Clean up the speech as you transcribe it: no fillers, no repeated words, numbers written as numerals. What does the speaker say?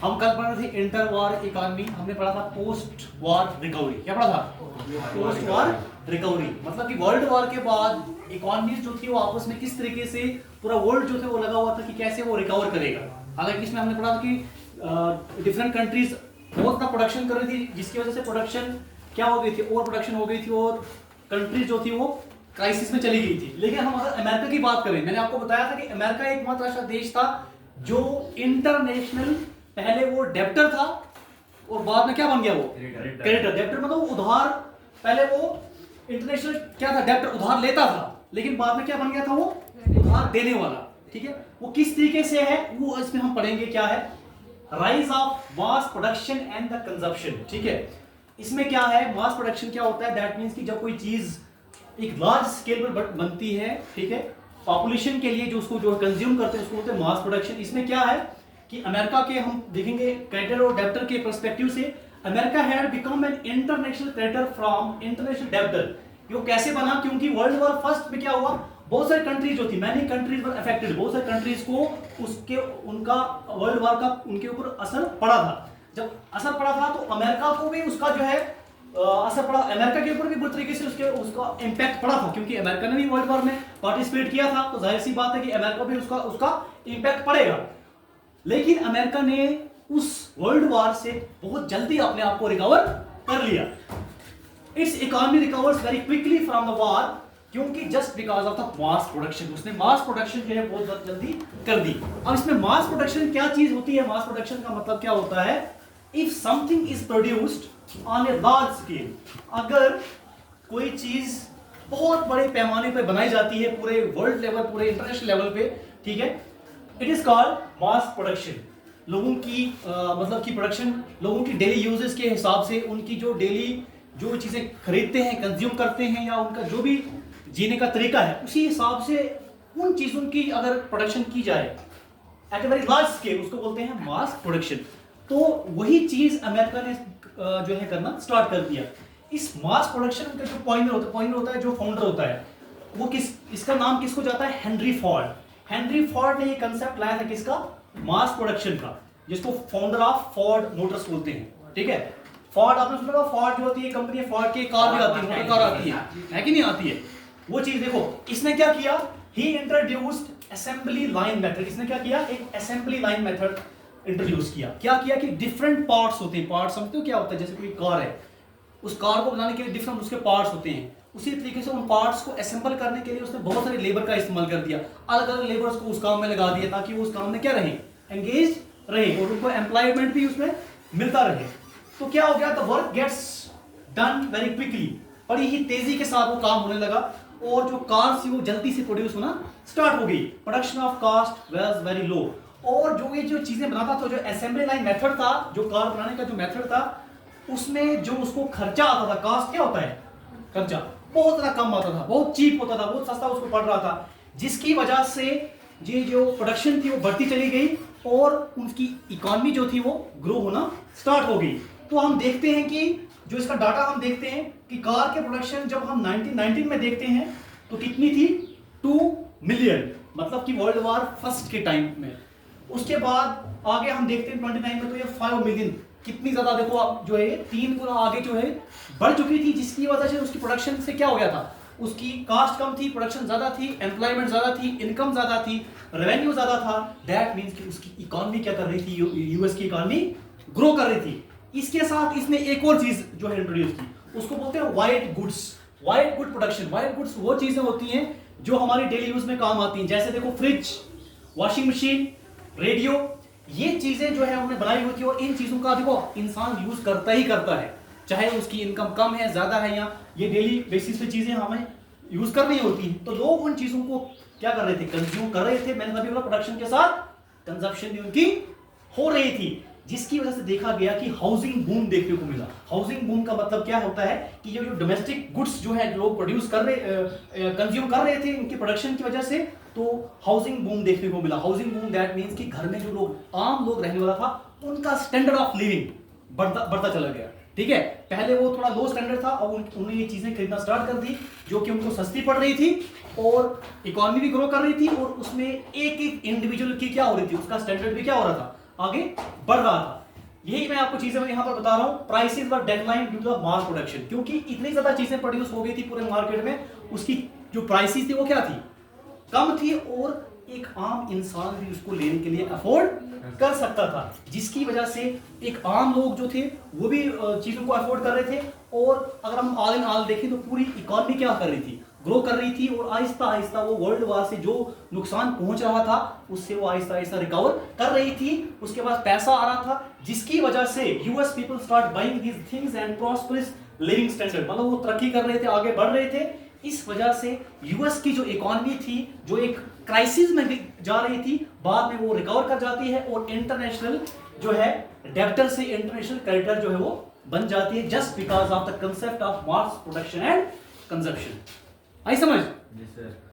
हम कल पढ़ रहे थे इंटर वार इकोनॉमी, हमने पढ़ा था पोस्ट वार रिकवरी। क्या पढ़ा था? पोस्ट वार रिकवरी, मतलब कि वर्ल्ड वार के बाद इकोनॉमी जो थी वो आपस में किस तरीके से पूरा वर्ल्ड जो थे वो लगा हुआ था कि कैसे वो रिकवर करेगा। हालांकि इसमें हमने पढ़ा था कि डिफरेंट कंट्रीज बहुत सा प्रोडक्शन कर रही थी, जिसकी वजह से प्रोडक्शन क्या हो गई थी, ओवर प्रोडक्शन हो गई थी और कंट्रीज जो थी वो क्राइसिस में चली गई थी। लेकिन हम अगर अमेरिका की बात करें, मैंने आपको बताया था कि अमेरिका एकमात्र ऐसा देश था जो इंटरनेशनल, पहले वो डेब्टर था और बाद में क्या बन गया वो क्रेडिटर। डेब्टर मतलब उधार, पहले वो इंटरनेशनल क्या था, डेब्टर उधार लेता था, लेकिन बाद में क्या बन गया था वो उधार देने वाला। ठीक है, वो किस तरीके से है वो इसमें हम पढ़ेंगे। क्या है? Rise of mass production and the consumption. ठीक है, इसमें क्या है, मास प्रोडक्शन क्या होता है, दैट मींस कि जब कोई चीज एक लार्ज स्केल पर बनती है, ठीक है, पॉपुलेशन के लिए जो उसको जो कंज्यूम करते हैं उसको बोलते हैं मास प्रोडक्शन। इसमें क्या है कि अमेरिका के हम देखेंगे क्रेडिटर और डेब्टर के पर्सपेक्टिव से, America had become an international creditor from international debtor. ये कैसे बना? क्योंकि वर्ल्ड वॉर फर्स्ट में क्या हुआ, बहुत सारी कंट्रीज जो थी, मैनी कंट्रीज वर अफेक्टेड, बहुत सारी कंट्रीज को उसके उनका वर्ल्ड वॉर का उनके ऊपर असर पड़ा था। जब असर पड़ा था तो अमेरिका को भी उसका जो है असर पड़ा, अमेरिका के ऊपर भी बुरी तरीके से उसका इंपैक्ट पड़ा था, क्योंकि अमेरिका ने भी वर्ल्ड वॉर में पार्टिसिपेट किया था, तो जाहिर सी बात है कि अमेरिका भी उसका इंपैक्ट पड़ेगा। लेकिन अमेरिका ने उस वर्ल्ड वॉर से बहुत जल्दी अपने आप को रिकवर कर लिया। Its economy recovers very quickly from the war, क्योंकि just because of the mass production, उसने मास प्रोडक्शन जो है बहुत जल्दी कर दी। अब इसमें मास प्रोडक्शन क्या चीज होती है? मास प्रोडक्शन का मतलब क्या होता है? If something is produced on a large scale, अगर कोई चीज बहुत बड़े पैमाने पर बनाई जाती है, पूरे वर्ल्ड लेवल, पूरे इंटरनेशनल लेवल पे, ठीक है, it is called mass production. लोगों की मतलब की प्रोडक्शन, लोगों की डेली यूजेस के हिसाब से, उनकी जो डेली जो चीजें खरीदते हैं, कंज्यूम करते हैं, या उनका जो भी जीने का तरीका है, उसी हिसाब से उन चीजों की अगर प्रोडक्शन की जाए at a very large scale, उसको बोलते हैं मास प्रोडक्शन। तो वही चीज अमेरिका ने जो है करना स्टार्ट कर दिया। इस मास प्रोडक्शन का जो पॉइंटर होता है, जो फाउंडर होता है, वो इसका नाम किसको जाता है? Henry Ford. हेनरी फोर्ड ने ये कंसेप्ट लाया था किसका? मास प्रोडक्शन का, जिसको फाउंडर ऑफ फोर्ड मोटर्स बोलते हैं। ठीक है, फोर्ड आपने सुना होगा, फोर्ड जो होती है कंपनी, फोर्ड की कार भी आती है, मोटर कार आती है कि नहीं आती है? वो चीज देखो, इसने क्या किया, ही इंट्रोड्यूस्ड असेंबली लाइन मेथड। इसने क्या किया? एक असेंबली लाइन मेथड इंट्रोड्यूस किया। क्या किया कि डिफरेंट पार्ट्स होते हैं, पार्ट्स समझते हो क्या होता है? जैसे कोई कार है, उस कार को बनाने के लिए डिफरेंट उसके पार्ट्स होते हैं, उसी तरीके से उन पार्ट्स को असेंबल करने के लिए उसने बहुत सारे लेबर का इस्तेमाल कर दिया, अलग अलग लेबर्स को उस काम में लगा दिया, ताकि वो उस काम में क्या रहे, एंगेज रहे, और उनको एम्प्लॉयमेंट भी उसमें मिलता रहे। तो क्या हो गया, the work gets done very quickly, बड़ी ही तेजी के साथ वो काम होने लगा, और जो कार थी वो जल्दी से प्रोड्यूस होना स्टार्ट हो गई। Production of cost was very low, और जो ये जो चीजें बनाता था, जो असेंबली लाइन मेथड था, जो कार बनाने का जो मेथड था, उसमें जो उसको खर्चा आता था, कास्ट क्या होता है? खर्चा बहुत ज्यादा कम आता था, बहुत चीप होता था, बहुत सस्ता उसको पड़ रहा था, जिसकी वजह से ये जो प्रोडक्शन थी वो बढ़ती चली गई और उनकी इकोनॉमी जो थी वो ग्रो होना स्टार्ट हो गई। तो हम देखते हैं कि जो इसका डाटा हम देखते हैं कि कार के प्रोडक्शन जब हम 1919 में देखते हैं तो कितनी थी? 2 मिलियन, मतलब कि वर्ल्ड वॉर फर्स्ट के टाइम में। उसके बाद आगे हम देखते हैं 29 में तो ये 5 मिलियन, कितनी ज्यादा देखो आप जो है 3 गुना आगे जो है बढ़ चुकी थी, जिसकी वजह से उसकी प्रोडक्शन से क्या हो गया था, उसकी कास्ट कम थी, प्रोडक्शन ज्यादा थी, एम्प्लॉयमेंट ज्यादा थी, इनकम ज्यादा थी, रेवेन्यू ज्यादा था। दैट मींस कि उसकी इकोनॉमी क्या कर रही थी, यूएस की इकोनॉमी ग्रो कर रही थी। इसके साथ इसने एक और चीज जो है इंट्रोड्यूस की, उसको बोलते हैं white goods, white good production. White goods वो चीजें होती हैं जो हमारी डेली यूज में काम आती हैं, जैसे देखो फ्रिज, वॉशिंग मशीन, रेडियो, ये चीजें जो है हमने बनाई हुई थी, और इन चीजों का देखो इंसान यूज करता ही करता है, चाहे उसकी इनकम कम है, ज्यादा है, या ये डेली बेसिस पे चीजें हमें यूज करनी होती है। तो लोग उन चीजों को क्या कर रहे थे? कंज्यूम कर रहे थे। मैंने अभी बोला प्रोडक्शन के साथ कंजप्शन भी उनकी हो रही थी, जिसकी वजह से देखा गया कि हाउसिंग बूम देखने को मिला। हाउसिंग बूम का मतलब क्या होता है कि ये जो डोमेस्टिक गुड्स जो है लोग प्रोड्यूस कर रहे, कंज्यूम कर रहे थे इनकी प्रोडक्शन की वजह से, तो हाउसिंग बूम देखने को मिला। हाउसिंग बूम दैट मींस कि घर में जो लोग आम लोग रहने वाला था, उनका स्टैंडर्ड ऑफ लिविंग बढ़ता चला गया। ठीक है, पहले वो थोड़ा लो स्टैंडर्ड था, और उन्होंने ये चीजें खरीदना स्टार्ट कर दी जो कि उनको सस्ती पड़ रही थी, और इकोनॉमी भी ग्रो कर रही थी, और उसमें एक एक इंडिविजुअल की क्या हो रही थी, उसका स्टैंडर्ड भी क्या हो रहा था, आगे बढ़ रहा था। यही मैं आपको चीजें यहाँ पर बता रहा हूँ, prices were decline due to the mass production, क्योंकि इतनी ज्यादा चीजें प्रोड्यूस हो गई थी पूरे मार्केट में, उसकी जो प्राइसेस थी वो क्या थी, कम थी, और एक आम इंसान भी उसको लेने के लिए अफोर्ड कर सकता था, जिसकी वजह से एक आम लोग जो थे वो भी चीजों को अफोर्ड कर रहे थे। और अगर हम ऑल इन ऑल देखें तो पूरी इकोनॉमी क्या कर रही थी, ग्रो कर रही थी, और आहिस्ता आहिस्ता वो वर्ल्ड वार से जो नुकसान पहुंच रहा था उससे वो आहिस्ता आहिस्ता रिकवर कर रही थी। उसके बाद पैसा आ रहा था, जिसकी वजह से US people start buying these things and prosperous living standard, मतलब वो तरक्की कर रहे थे, आगे बढ़ रहे थे। इस वजह से यूएस की जो इकोनॉमी थी, जो एक क्राइसिस में जा रही थी, बाद में वो रिकवर कर जाती है और इंटरनेशनल जो है डेब्टर से इंटरनेशनल क्रेडिटर जो है वो बन जाती है, just because of the concept of mass production and consumption. आई समझ?